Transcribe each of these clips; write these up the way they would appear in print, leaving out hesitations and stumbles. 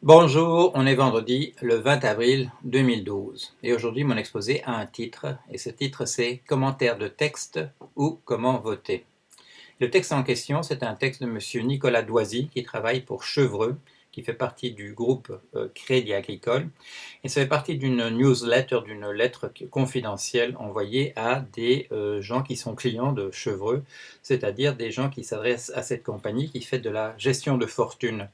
Bonjour, on est vendredi le 20 avril 2012 et aujourd'hui mon exposé a un titre et ce titre c'est Commentaire de texte ou comment voter. Le texte en question c'est un texte de monsieur Nicolas Doisy qui travaille pour Chevreux, qui fait partie du groupe Crédit Agricole et ça fait partie d'une newsletter, d'une lettre confidentielle envoyée à des gens qui sont clients de Chevreux, c'est-à-dire des gens qui s'adressent à cette compagnie qui fait de la gestion de fortune.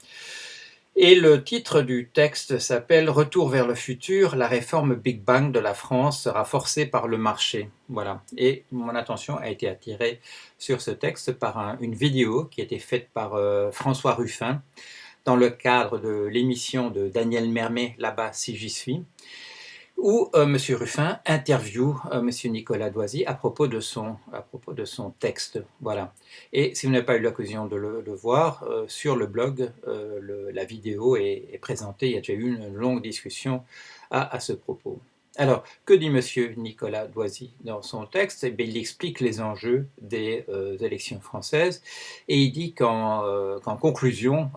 Et le titre du texte s'appelle « Retour vers le futur, la réforme Big Bang de la France sera forcée par le marché ». Voilà. Et mon attention a été attirée sur ce texte par une vidéo qui a été faite par François Ruffin dans le cadre de l'émission de Daniel Mermet, Là-bas si j'y suis, où M. Ruffin interviewe M. Nicolas Doisy à propos de son texte. Voilà. Et si vous n'avez pas eu l'occasion de le voir, sur le blog, la vidéo est présentée. Il y a déjà eu une longue discussion à ce propos. Alors, que dit M. Nicolas Doisy dans son texte? Eh bien, il explique les enjeux des élections françaises et il dit qu'en conclusion,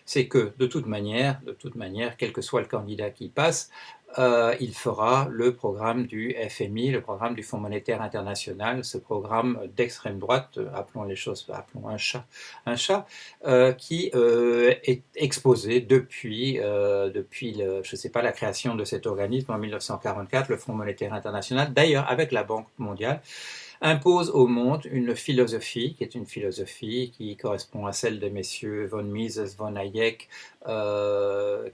c'est que de toute manière, quel que soit le candidat qui passe, il fera le programme du FMI, le programme du Fonds monétaire international, ce programme d'extrême droite, appelons un chat, qui est exposé depuis je sais pas, la création de cet organisme en 1944, le Fonds monétaire international, d'ailleurs avec la Banque mondiale, impose au monde une philosophie qui est une philosophie qui correspond à celle de messieurs von Mises, von Hayek,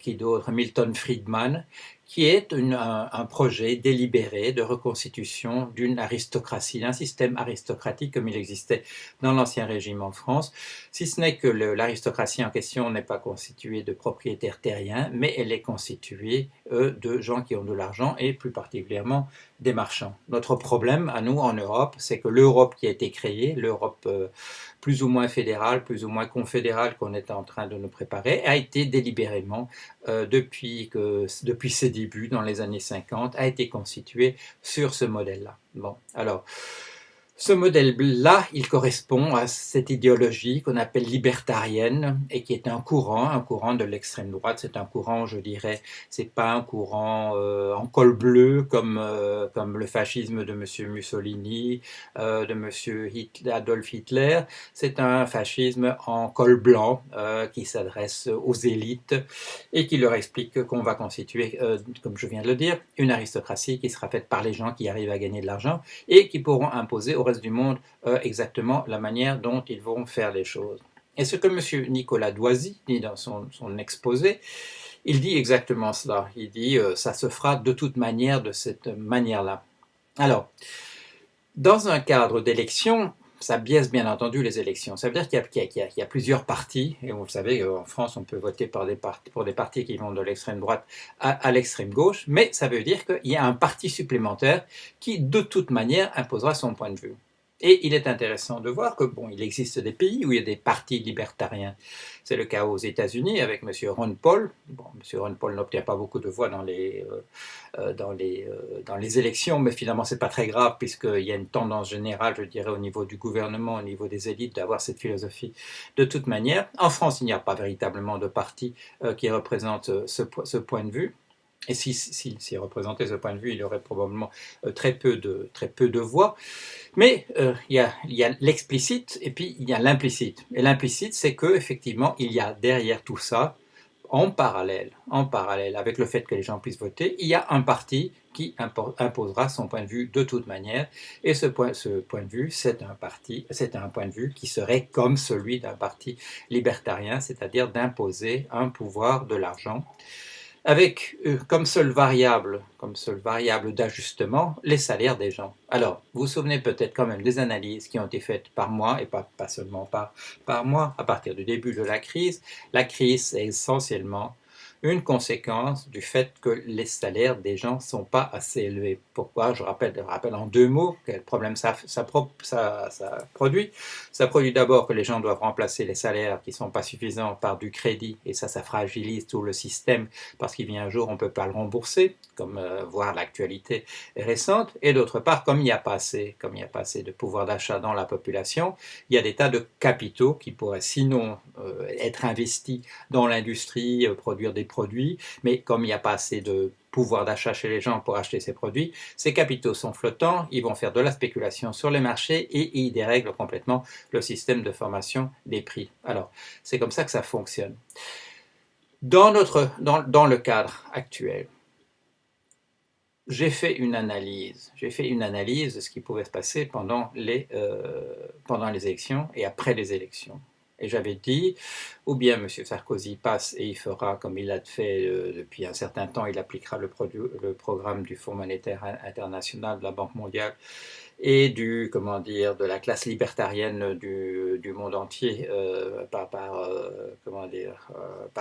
qui d'autres, Milton Friedman, qui est un projet délibéré de reconstitution d'une aristocratie, d'un système aristocratique comme il existait dans l'Ancien Régime en France, si ce n'est que l'aristocratie en question n'est pas constituée de propriétaires terriens, mais elle est constituée de gens qui ont de l'argent et plus particulièrement des marchands. Notre problème à nous en Europe, c'est que l'Europe qui a été créée, l'Europe plus ou moins fédérale, plus ou moins confédérale qu'on est en train de nous préparer, a été délibérément, depuis ses débuts dans les années 50, a été constituée sur ce modèle-là. Bon, alors, ce modèle-là, il correspond à cette idéologie qu'on appelle libertarienne et qui est un courant de l'extrême droite. C'est un courant, je dirais, c'est pas un courant en col bleu comme le fascisme de M. Mussolini, de M. Adolf Hitler. C'est un fascisme en col blanc qui s'adresse aux élites et qui leur explique qu'on va constituer, comme je viens de le dire, une aristocratie qui sera faite par les gens qui arrivent à gagner de l'argent et qui pourront imposer au reste du monde exactement la manière dont ils vont faire les choses. Et ce que M. Nicolas Doisy dit dans son exposé, il dit exactement cela. Il dit ça se fera de toute manière de cette manière-là. Alors, dans un cadre d'élection, ça biaise bien entendu les élections. Ça veut dire qu'il y a plusieurs partis, et vous savez, en France, on peut voter pour des partis qui vont de l'extrême droite à l'extrême gauche, mais ça veut dire qu'il y a un parti supplémentaire qui, de toute manière, imposera son point de vue. Et il est intéressant de voir que, bon, il existe des pays où il y a des partis libertariens. C'est le cas aux États-Unis avec M. Ron Paul. Bon, M. Ron Paul n'obtient pas beaucoup de voix dans les élections, mais finalement, c'est pas très grave puisqu'il y a une tendance générale, je dirais, au niveau du gouvernement, au niveau des élites, d'avoir cette philosophie de toute manière. En France, il n'y a pas véritablement de parti qui représente ce point de vue. Et s'il représentait ce point de vue, il y aurait probablement très peu de voix. Mais il y a l'explicite et puis il y a l'implicite. Et l'implicite, c'est qu'effectivement, il y a derrière tout ça, en parallèle, avec le fait que les gens puissent voter, il y a un parti qui imposera son point de vue de toute manière. Et ce point de vue, c'est un point de vue qui serait comme celui d'un parti libertarien, c'est-à-dire d'imposer un pouvoir de l'argent avec comme seule variable d'ajustement les salaires des gens. Alors, vous vous souvenez peut-être quand même des analyses qui ont été faites par moi, et pas seulement par moi, à partir du début de la crise. La crise, c'est essentiellement une conséquence du fait que les salaires des gens ne sont pas assez élevés. Pourquoi? Je rappelle en deux mots quel problème ça produit. Ça produit d'abord que les gens doivent remplacer les salaires qui ne sont pas suffisants par du crédit, et ça fragilise tout le système, parce qu'il vient un jour on ne peut pas le rembourser, comme voir l'actualité récente. Et d'autre part, comme il n'y a pas assez de pouvoir d'achat dans la population, il y a des tas de capitaux qui pourraient sinon être investis dans l'industrie, produire des produits, mais comme il n'y a pas assez de pouvoir d'achat chez les gens pour acheter ces produits, ces capitaux sont flottants, ils vont faire de la spéculation sur les marchés et ils dérèglent complètement le système de formation des prix. Alors, c'est comme ça que ça fonctionne. Dans le cadre actuel, j'ai fait une analyse de ce qui pouvait se passer pendant les élections et après les élections. Et j'avais dit, ou bien M. Sarkozy passe et il fera comme il l'a fait depuis un certain temps, il appliquera le programme du Fonds monétaire international, de la Banque mondiale et de la classe libertarienne du monde entier par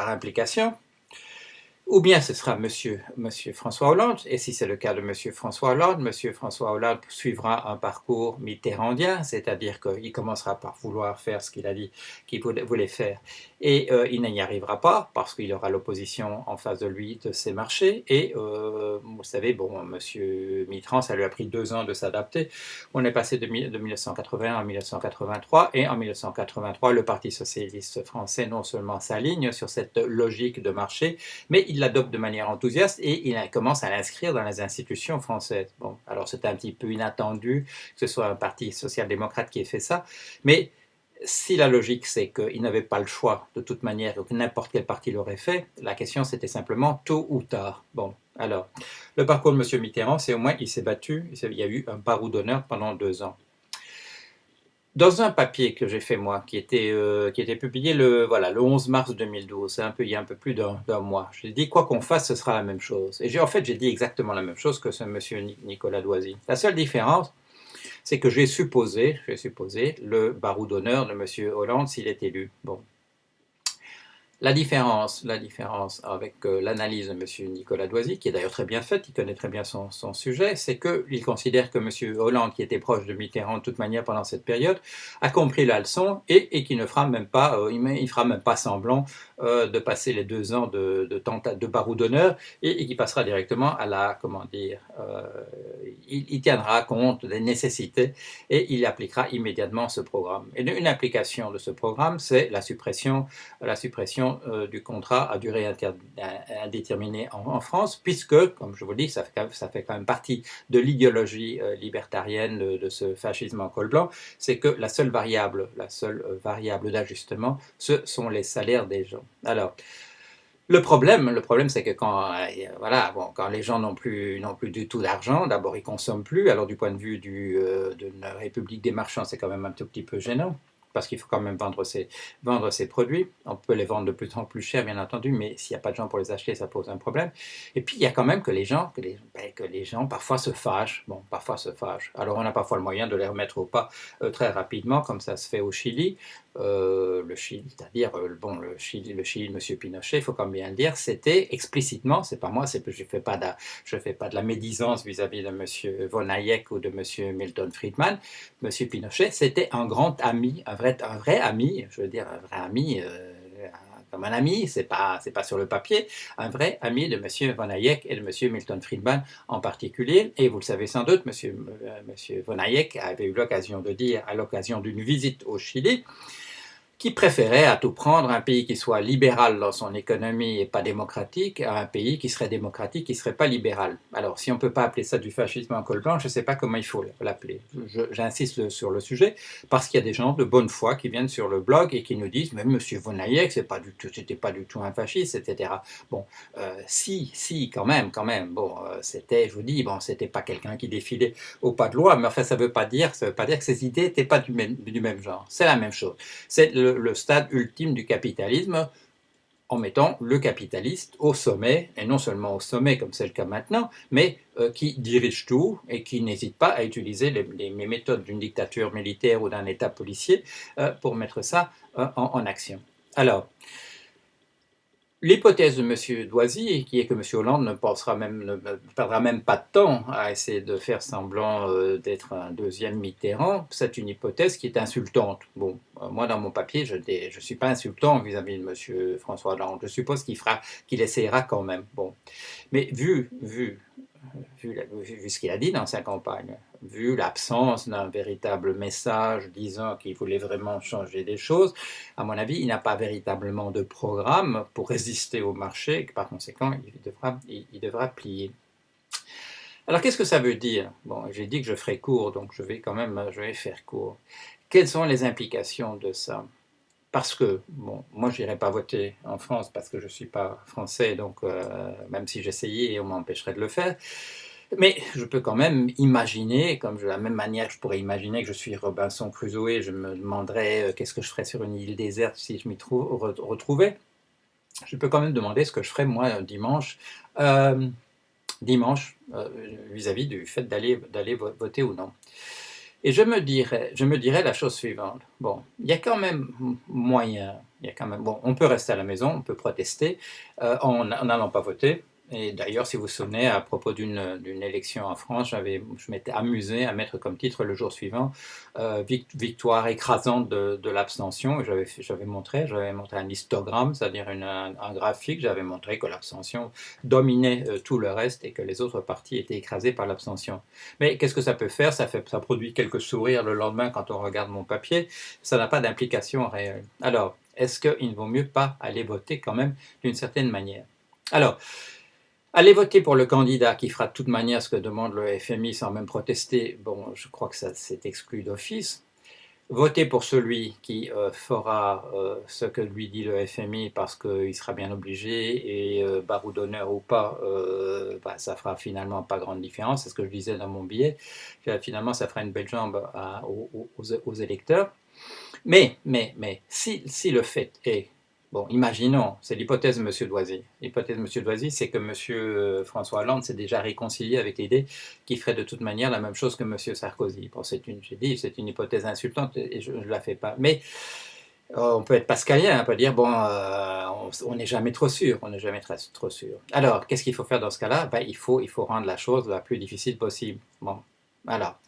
implication. Ou bien ce sera monsieur François Hollande, et si c'est le cas de monsieur François Hollande suivra un parcours mitterrandien, c'est-à-dire qu'il commencera par vouloir faire ce qu'il a dit qu'il voulait faire, et il n'y arrivera pas, parce qu'il aura l'opposition en face de lui de ses marchés, et vous savez, bon, monsieur Mitterrand, ça lui a pris 2 ans de s'adapter. On est passé de 1981 à 1983, et en 1983, le Parti socialiste français non seulement s'aligne sur cette logique de marché, mais il l'adopte de manière enthousiaste et il commence à l'inscrire dans les institutions françaises. Bon, alors c'est un petit peu inattendu que ce soit un parti social-démocrate qui ait fait ça, mais si la logique c'est qu'il n'avait pas le choix de toute manière, que n'importe quel parti l'aurait fait, la question c'était simplement tôt ou tard. Bon, alors, le parcours de M. Mitterrand, c'est au moins il s'est battu, il y a eu un barreau d'honneur pendant 2 ans. Dans un papier que j'ai fait moi, qui était publié le 11 mars 2012, il y a un peu plus d'un mois, j'ai dit quoi qu'on fasse, ce sera la même chose. Et j'ai dit exactement la même chose que ce monsieur Nicolas Doisy. La seule différence, c'est que j'ai supposé le barreau d'honneur de monsieur Hollande s'il est élu. Bon. La différence avec l'analyse de M. Nicolas Doisy, qui est d'ailleurs très bien faite, il connaît très bien son sujet, c'est qu'il considère que M. Hollande, qui était proche de Mitterrand de toute manière pendant cette période, a compris la leçon et qu'il ne fera même pas, il fera même pas semblant de passer les 2 ans de barreau d'honneur et qui passera directement à il tiendra compte des nécessités et il appliquera immédiatement ce programme. Et une application de ce programme, c'est la suppression du contrat à durée indéterminée en France, puisque, comme je vous le dis, ça fait quand même partie de l'idéologie libertarienne de ce fascisme en col blanc, c'est que la seule variable d'ajustement, ce sont les salaires des gens. Alors, le problème, c'est que quand les gens n'ont plus du tout d'argent, d'abord ils consomment plus. Alors du point de vue d'une république des marchands, c'est quand même un tout petit peu gênant, parce qu'il faut quand même vendre ses produits. On peut les vendre de plus en plus cher, bien entendu, mais s'il n'y a pas de gens pour les acheter, ça pose un problème. Et puis il y a quand même que les gens parfois se fâchent. Bon, parfois se fâchent. Alors on a parfois le moyen de les remettre au pas très rapidement, comme ça se fait au Chili. Le Chili, c'est-à-dire le Chili de M. Pinochet, il faut quand même bien le dire, c'était explicitement, c'est pas moi, je fais pas de la médisance vis-à-vis de M. von Hayek ou de M. Milton Friedman. M. Pinochet, c'était un grand ami, un vrai ami, je veux dire un vrai ami. Comme un ami, c'est pas sur le papier, un vrai ami de M. von Hayek et de M. Milton Friedman en particulier. Et vous le savez sans doute, M. von Hayek avait eu l'occasion de dire à l'occasion d'une visite au Chili qui préférait à tout prendre un pays qui soit libéral dans son économie et pas démocratique à un pays qui serait démocratique qui ne serait pas libéral. Alors, si on ne peut pas appeler ça du fascisme en col blanc, je ne sais pas comment il faut l'appeler. J'insiste sur le sujet parce qu'il y a des gens de bonne foi qui viennent sur le blog et qui nous disent « Mais M. von Hayek, c'était pas du tout un fasciste, etc. » Bon, si, quand même. Bon, c'était, je vous dis, bon, c'était pas quelqu'un qui défilait au pas de loi, mais enfin, ça veut pas dire que ses idées n'étaient pas du même genre. C'est la même chose. C'est le stade ultime du capitalisme, en mettant le capitaliste au sommet, et non seulement au sommet comme c'est le cas maintenant, mais qui dirige tout et qui n'hésite pas à utiliser les méthodes d'une dictature militaire ou d'un État policier pour mettre ça en action. Alors, L'hypothèse de M. Doisy, qui est que M. Hollande ne perdra même pas de temps à essayer de faire semblant d'être un deuxième Mitterrand, c'est une hypothèse qui est insultante. Bon, moi dans mon papier, je ne suis pas insultant vis-à-vis de M. François Hollande. Je suppose qu'il essaiera quand même. Bon, mais vu ce qu'il a dit dans sa campagne, vu l'absence d'un véritable message disant qu'il voulait vraiment changer des choses, à mon avis, il n'a pas véritablement de programme pour résister au marché, et que par conséquent, il devra plier. Alors, qu'est-ce que ça veut dire? Bon, j'ai dit que je ferais court, donc je vais faire court. Quelles sont les implications de ça? Parce que, bon, moi je n'irai pas voter en France parce que je ne suis pas français, donc même si j'essayais, on m'empêcherait de le faire. Mais je peux quand même imaginer, comme de la même manière je pourrais imaginer que je suis Robinson Crusoe, je me demanderais qu'est-ce que je ferais sur une île déserte si je m'y retrouvais. Je peux quand même demander ce que je ferais moi dimanche, vis-à-vis du fait d'aller voter ou non. Et je me dirais la chose suivante. Bon, il y a quand même moyen, bon, on peut rester à la maison, on peut protester en n'allant pas voter. Et d'ailleurs, si vous vous souvenez, à propos d'une élection en France, je m'étais amusé à mettre comme titre le jour suivant victoire écrasante de l'abstention. J'avais montré un histogramme, c'est-à-dire un graphique. J'avais montré que l'abstention dominait tout le reste et que les autres partis étaient écrasés par l'abstention. Mais qu'est-ce que ça peut faire? Ça produit quelques sourires le lendemain quand on regarde mon papier. Ça n'a pas d'implication réelle. Alors, est-ce qu'il ne vaut mieux pas aller voter quand même d'une certaine manière? Alors, aller voter pour le candidat qui fera de toute manière ce que demande le FMI sans même protester, bon, je crois que ça c'est exclu d'office. Voter pour celui qui fera ce que lui dit le FMI parce qu'il sera bien obligé et baroud d'honneur ou pas, ça fera finalement pas grande différence, c'est ce que je disais dans mon billet. Finalement, ça fera une belle jambe aux électeurs. Mais si le fait est, bon, imaginons, c'est l'hypothèse de M. Doisy. L'hypothèse de M. Doisy, c'est que M. François Hollande s'est déjà réconcilié avec l'idée qu'il ferait de toute manière la même chose que M. Sarkozy. Bon, j'ai dit, c'est une hypothèse insultante et je ne la fais pas. Mais on peut être pascalien, on peut dire, bon, on n'est jamais trop sûr, on n'est jamais trop sûr. Alors, qu'est-ce qu'il faut faire dans ce cas-là? Il faut rendre la chose la plus difficile possible. Bon, voilà.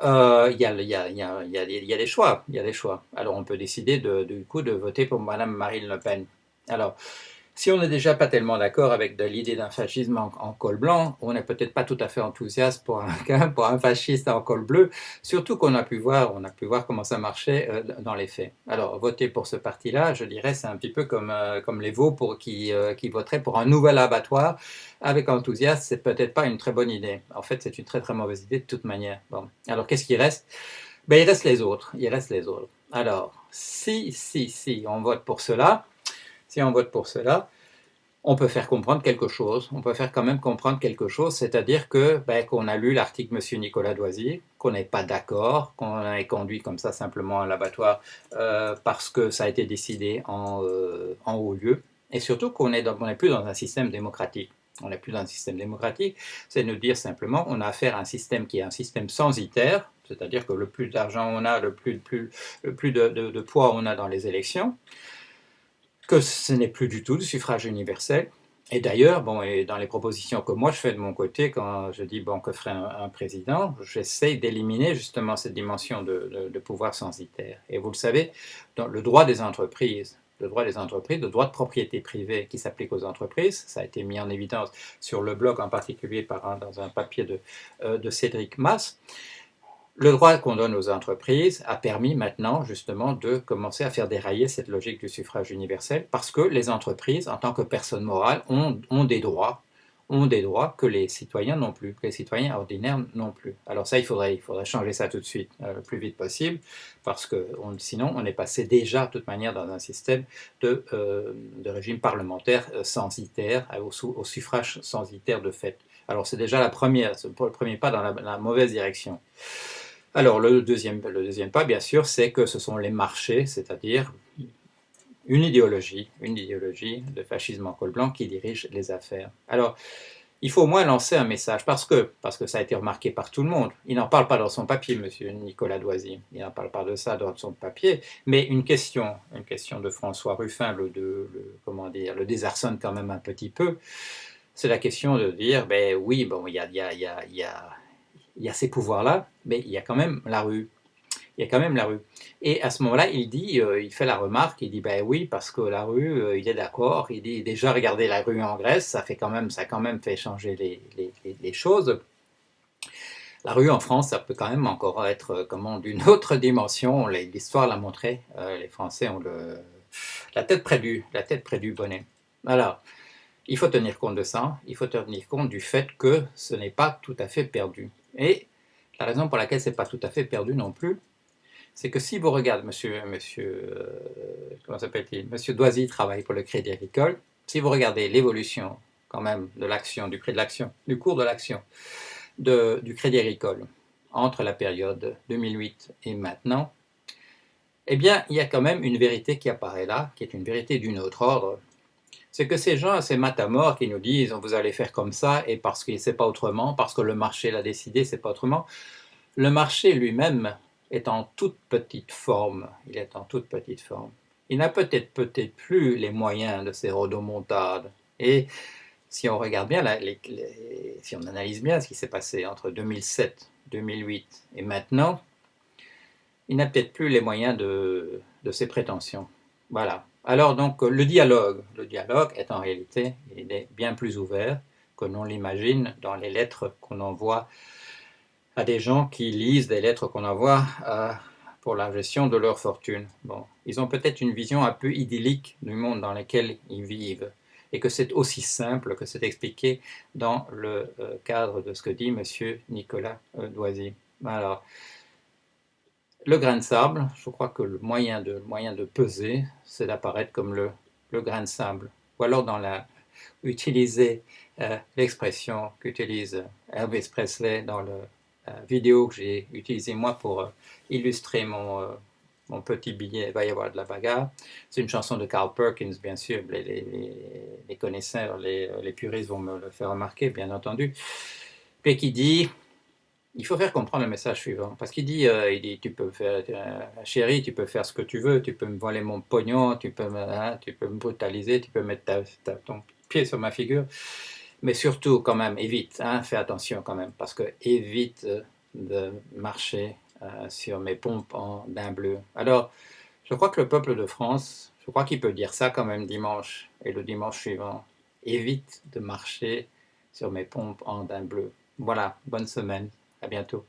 Il y a des choix, il y a des choix. Alors on peut décider du coup de voter pour Madame Marine Le Pen. Alors, si on n'est déjà pas tellement d'accord avec l'idée d'un fascisme en col blanc, on n'est peut-être pas tout à fait enthousiaste pour un fasciste en col bleu, surtout qu'on a pu voir comment ça marchait dans les faits. Alors, voter pour ce parti-là, je dirais, c'est un petit peu comme les veaux qui voteraient pour un nouvel abattoir avec enthousiasme, c'est peut-être pas une très bonne idée. En fait, c'est une très très mauvaise idée de toute manière. Bon. Alors, qu'est-ce qui reste? Il reste les autres. Alors, si on vote pour cela, on peut faire comprendre quelque chose. On peut faire quand même comprendre quelque chose, c'est-à-dire qu'on a lu l'article de M. Nicolas Doisy, qu'on n'est pas d'accord, qu'on est conduit comme ça simplement à l'abattoir parce que ça a été décidé en haut lieu, et surtout qu'on n'est plus dans un système démocratique. On n'est plus dans un système démocratique, c'est nous dire simplement on a affaire à un système qui est un système censitaire, c'est-à-dire que le plus d'argent on a, le plus de poids on a dans les élections, que ce n'est plus du tout du suffrage universel. Et d'ailleurs, et dans les propositions que moi je fais de mon côté, quand je dis que ferait un président, j'essaye d'éliminer justement cette dimension de pouvoir censitaire. Et vous le savez, dans le droit des entreprises, le droit de propriété privée qui s'applique aux entreprises, ça a été mis en évidence sur le blog en particulier dans un papier de Cédric Masse. Le droit qu'on donne aux entreprises a permis maintenant justement de commencer à faire dérailler cette logique du suffrage universel parce que les entreprises, en tant que personnes morales, ont des droits que les citoyens n'ont plus, que les citoyens ordinaires n'ont plus. Alors ça, il faudrait changer ça tout de suite, le plus vite possible, parce que sinon on est passé déjà de toute manière dans un système de régime parlementaire censitaire, au suffrage censitaire de fait. Alors c'est déjà le premier pas dans la mauvaise direction. Alors le deuxième pas, bien sûr, c'est que ce sont les marchés, c'est-à-dire une idéologie de fascisme en col blanc qui dirige les affaires. Alors, il faut au moins lancer un message, parce que ça a été remarqué par tout le monde. Il n'en parle pas dans son papier, monsieur Nicolas Doisy, il n'en parle pas de ça dans son papier, mais une question de François Ruffin comment dire, le désarçonne quand même un petit peu. C'est la question de dire, ben oui, bon, il y a ces pouvoirs-là, mais il y a quand même la rue. Il y a quand même la rue. Et à ce moment-là, il fait la remarque, il dit, ben oui, parce que la rue, il est d'accord, il dit, déjà, regardez la rue en Grèce, ça a quand même fait changer les choses. La rue en France, ça peut quand même encore être d'une autre dimension, l'histoire l'a montré, les Français ont la tête près du bonnet. Voilà. Il faut tenir compte de ça, il faut tenir compte du fait que ce n'est pas tout à fait perdu. Et la raison pour laquelle ce n'est pas tout à fait perdu non plus, c'est que si vous regardez, comment s'appelle-t-il, monsieur Doisy travaille pour le Crédit Agricole, si vous regardez l'évolution quand même de l'action, du prix de l'action, du cours de l'action du Crédit Agricole entre la période 2008 et maintenant, eh bien, il y a quand même une vérité qui apparaît là, qui est une vérité d'un autre ordre. C'est que ces gens, ces matamors qui nous disent vous allez faire comme ça et parce que c'est pas autrement, parce que le marché l'a décidé, c'est pas autrement. Le marché lui-même est en toute petite forme. Il est en toute petite forme. Il n'a peut-être plus les moyens de ces rodomontades. Et si on regarde bien, si on analyse bien ce qui s'est passé entre 2007, 2008 et maintenant, il n'a peut-être plus les moyens de ses prétentions. Voilà. Alors donc le dialogue est en réalité, il est bien plus ouvert que l'on l'imagine dans les lettres qu'on envoie à des gens qui lisent des lettres qu'on envoie pour la gestion de leur fortune. Bon, ils ont peut-être une vision un peu idyllique du monde dans lequel ils vivent et que c'est aussi simple que c'est expliqué dans le cadre de ce que dit monsieur Nicolas Doisy. Alors, le grain de sable, je crois que le moyen de peser, c'est d'apparaître comme le grain de sable. Ou alors utiliser l'expression qu'utilise Elvis Presley dans la vidéo que j'ai utilisée moi pour illustrer mon petit billet, il va y avoir de la bagarre. C'est une chanson de Carl Perkins, bien sûr, les connaisseurs, les puristes vont me le faire remarquer, bien entendu, puis qui dit il faut faire comprendre le message suivant. Parce il dit, tu peux faire, chérie, tu peux faire ce que tu veux, tu peux me voler mon pognon, tu peux me brutaliser, tu peux mettre ton pied sur ma figure. Mais surtout, quand même, évite, fais attention quand même, parce que évite de marcher sur mes pompes en daim bleu. Alors, je crois que le peuple de France, je crois qu'il peut dire ça quand même dimanche et le dimanche suivant. Évite de marcher sur mes pompes en daim bleu. Voilà, bonne semaine, à bientôt.